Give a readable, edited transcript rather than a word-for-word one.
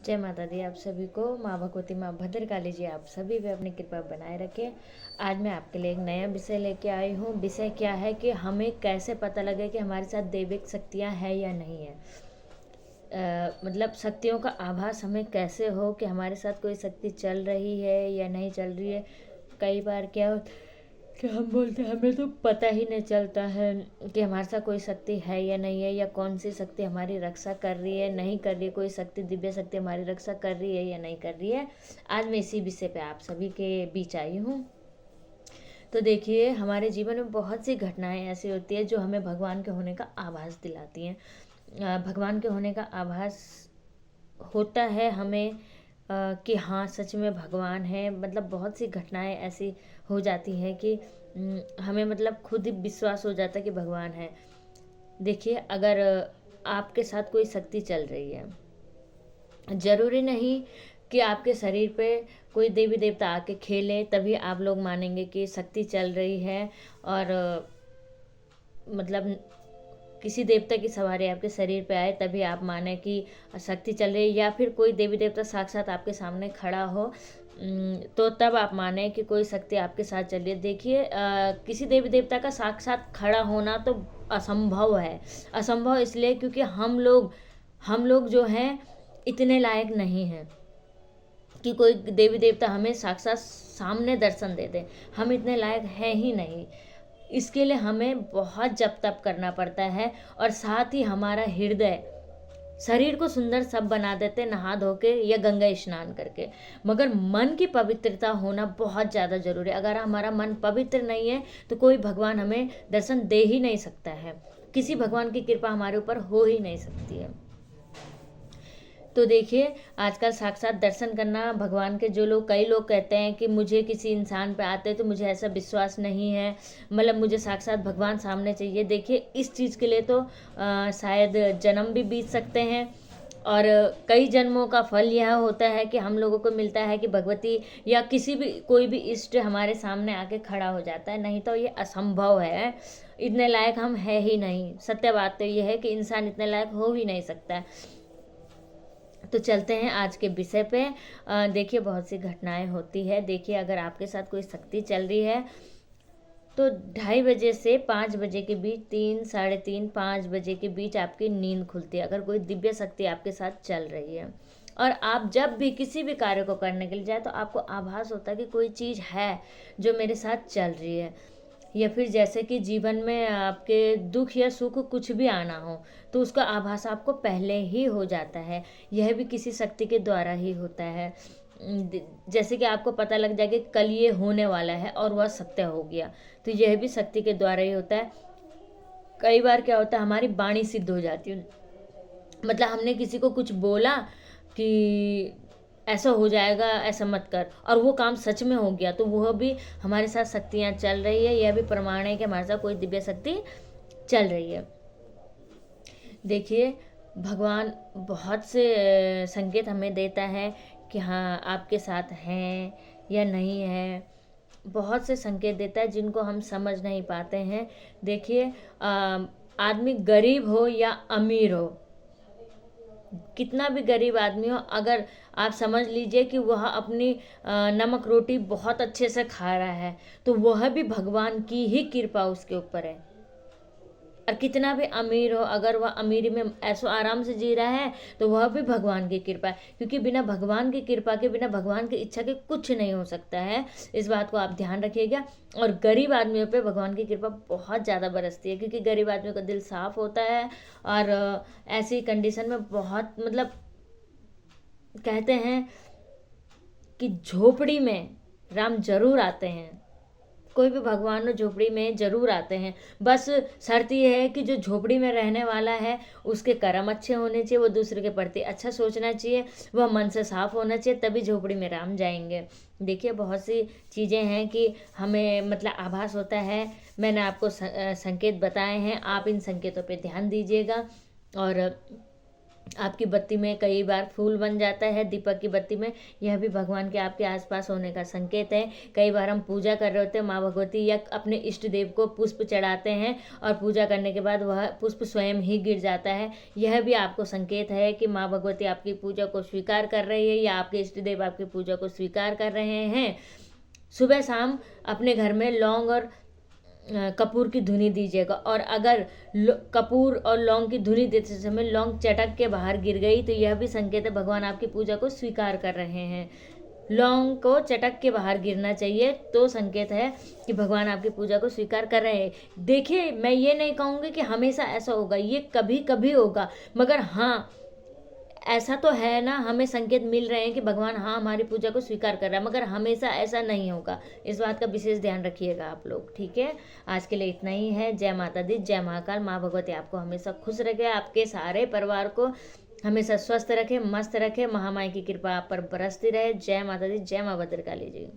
जय माता दी। आप सभी को माँ भगवती माँ भद्रकाली जी आप सभी पे अपनी कृपा बनाए रखे। आज मैं आपके लिए एक नया विषय लेके आई हूँ। विषय क्या है कि हमें कैसे पता लगे कि हमारे साथ दैविक शक्तियाँ हैं या नहीं है। मतलब शक्तियों का आभास हमें कैसे हो कि हमारे साथ कोई शक्ति चल रही है या नहीं चल रही है। कई बार क्या हो कि हम बोलते हैं हमें तो पता ही नहीं चलता है कि हमारे साथ कोई शक्ति है या नहीं है, या कौन सी शक्ति हमारी रक्षा कर रही है नहीं कर रही है, कोई शक्ति दिव्य शक्ति हमारी रक्षा कर रही है या नहीं कर रही है। आज मैं इसी विषय पे आप सभी के बीच आई हूँ। तो देखिए, हमारे जीवन में बहुत सी घटनाएं ऐसी होती है जो हमें भगवान के होने का आभास दिलाती हैं। भगवान के होने का आभास होता है हमें कि हाँ सच में भगवान है। मतलब बहुत सी घटनाएं ऐसी हो जाती हैं कि हमें मतलब खुद ही विश्वास हो जाता है कि भगवान है। देखिए, अगर आपके साथ कोई शक्ति चल रही है, जरूरी नहीं कि आपके शरीर पे कोई देवी देवता आके खेले तभी आप लोग मानेंगे कि शक्ति चल रही है। और मतलब किसी देवता की सवारी आपके शरीर पे आए तभी आप माने कि शक्ति चल रही है, या फिर कोई देवी देवता साक्षात आपके सामने खड़ा हो तो तब आप माने कि कोई शक्ति आपके साथ चल रही है। देखिए, किसी देवी देवता का साक्षात खड़ा होना तो असंभव है। असंभव इसलिए क्योंकि हम लोग जो हैं इतने लायक नहीं हैं कि कोई देवी देवता हमें साक्षात सामने दर्शन दे दे। हम इतने लायक हैं ही नहीं। इसके लिए हमें बहुत जप तप करना पड़ता है, और साथ ही हमारा हृदय शरीर को सुंदर सब बना देते नहा धो के या गंगा स्नान करके, मगर मन की पवित्रता होना बहुत ज़्यादा जरूरी है। अगर हमारा मन पवित्र नहीं है तो कोई भगवान हमें दर्शन दे ही नहीं सकता है। किसी भगवान की कृपा हमारे ऊपर हो ही नहीं सकती है। तो देखिए, आजकल साक्षात दर्शन करना भगवान के, जो लोग, कई लोग कहते हैं कि मुझे किसी इंसान पे आते तो मुझे ऐसा विश्वास नहीं है, मतलब मुझे साक्षात भगवान सामने चाहिए। देखिए, इस चीज़ के लिए तो शायद जन्म भी बीत सकते हैं, और कई जन्मों का फल यह होता है कि हम लोगों को मिलता है कि भगवती या किसी भी कोई भी इष्ट हमारे सामने आके खड़ा हो जाता है। नहीं तो ये असंभव है। इतने लायक हम है ही नहीं। सत्य बात तो ये है कि इंसान इतने लायक हो ही नहीं सकता है। तो चलते हैं आज के विषय पे। देखिए, बहुत सी घटनाएं होती है। देखिए, अगर आपके साथ कोई शक्ति चल रही है तो 2:30 बजे से 5 बजे के बीच, 3, साढ़े 3, 5 बजे के बीच आपकी नींद खुलती है अगर कोई दिव्य शक्ति आपके साथ चल रही है। और आप जब भी किसी भी कार्य को करने के लिए जाए तो आपको आभास होता है कि कोई चीज़ है जो मेरे साथ चल रही है। या फिर जैसे कि जीवन में आपके दुख या सुख कुछ भी आना हो तो उसका आभास आपको पहले ही हो जाता है। यह भी किसी शक्ति के द्वारा ही होता है। जैसे कि आपको पता लग जाए कि कल ये होने वाला है और वह सत्य हो गया, तो यह भी शक्ति के द्वारा ही होता है। कई बार क्या होता है, हमारी वाणी सिद्ध हो जाती है। मतलब हमने किसी को कुछ बोला कि ऐसा हो जाएगा, ऐसा मत कर, और वो काम सच में हो गया, तो वह भी हमारे साथ शक्तियाँ चल रही है। यह भी प्रमाण है कि हमारे साथ कोई दिव्य शक्ति चल रही है। देखिए, भगवान बहुत से संकेत हमें देता है कि हाँ आपके साथ हैं या नहीं है। बहुत से संकेत देता है जिनको हम समझ नहीं पाते हैं। देखिए, आदमी गरीब हो या अमीर हो, कितना भी गरीब आदमी हो, अगर आप समझ लीजिए कि वह अपनी नमक रोटी बहुत अच्छे से खा रहा है तो वह भी भगवान की ही कृपा उसके ऊपर है। और कितना भी अमीर हो, अगर वह अमीरी में ऐसो आराम से जी रहा है तो वह भी भगवान की कृपा है, क्योंकि बिना भगवान की कृपा के, बिना भगवान की इच्छा के कुछ नहीं हो सकता है। इस बात को आप ध्यान रखिएगा। और गरीब आदमियों पे भगवान की कृपा बहुत ज़्यादा बरसती है, क्योंकि गरीब आदमियों का दिल साफ होता है। और ऐसी कंडीशन में बहुत, मतलब कहते हैं कि झोपड़ी में राम जरूर आते हैं। कोई भी भगवान झोपड़ी में जरूर आते हैं। बस शर्त यह है कि जो झोपड़ी में रहने वाला है उसके कर्म अच्छे होने चाहिए, वो दूसरे के प्रति अच्छा सोचना चाहिए, वह मन से साफ होना चाहिए, तभी झोपड़ी में राम जाएंगे। देखिए, बहुत सी चीज़ें हैं कि हमें मतलब आभास होता है। मैंने आपको संकेत बताए हैं, आप इन संकेतों पे ध्यान दीजिएगा और आपकी बत्ती में कई बार फूल बन जाता है, दीपक की बत्ती में, यह भी भगवान के आपके आसपास होने का संकेत है। कई बार हम पूजा कर रहे होते हैं माँ भगवती या अपने इष्ट देव को पुष्प चढ़ाते हैं और पूजा करने के बाद वह पुष्प स्वयं ही गिर जाता है, यह भी आपको संकेत है कि माँ भगवती आपकी पूजा को स्वीकार कर रही है या आपके इष्ट देव आपकी पूजा को स्वीकार कर रहे हैं। सुबह शाम अपने घर में लौंग और कपूर की धुनी दीजिएगा, और अगर कपूर और लौंग की धुनी देते समय लौंग चटक के बाहर गिर गई तो यह भी संकेत है भगवान आपकी पूजा को स्वीकार कर रहे हैं। लौंग को चटक के बाहर गिरना चाहिए तो संकेत है कि भगवान आपकी पूजा को स्वीकार कर रहे हैं। देखिए, मैं ये नहीं कहूँगी कि हमेशा ऐसा होगा, ये कभी कभी होगा, मगर हाँ ऐसा तो है ना, हमें संकेत मिल रहे हैं कि भगवान हाँ हमारी पूजा को स्वीकार कर रहा है, मगर हमेशा ऐसा नहीं होगा। इस बात का विशेष ध्यान रखिएगा आप लोग, ठीक है। आज के लिए इतना ही है। जय माता दी, जय महाकाल। माँ भगवती आपको हमेशा खुश रखे, आपके सारे परिवार को हमेशा स्वस्थ रखे, मस्त रखे, महामाई की कृपा आप पर बरसती रहे। जय माता दी, जय माँ भद्रकाली जी।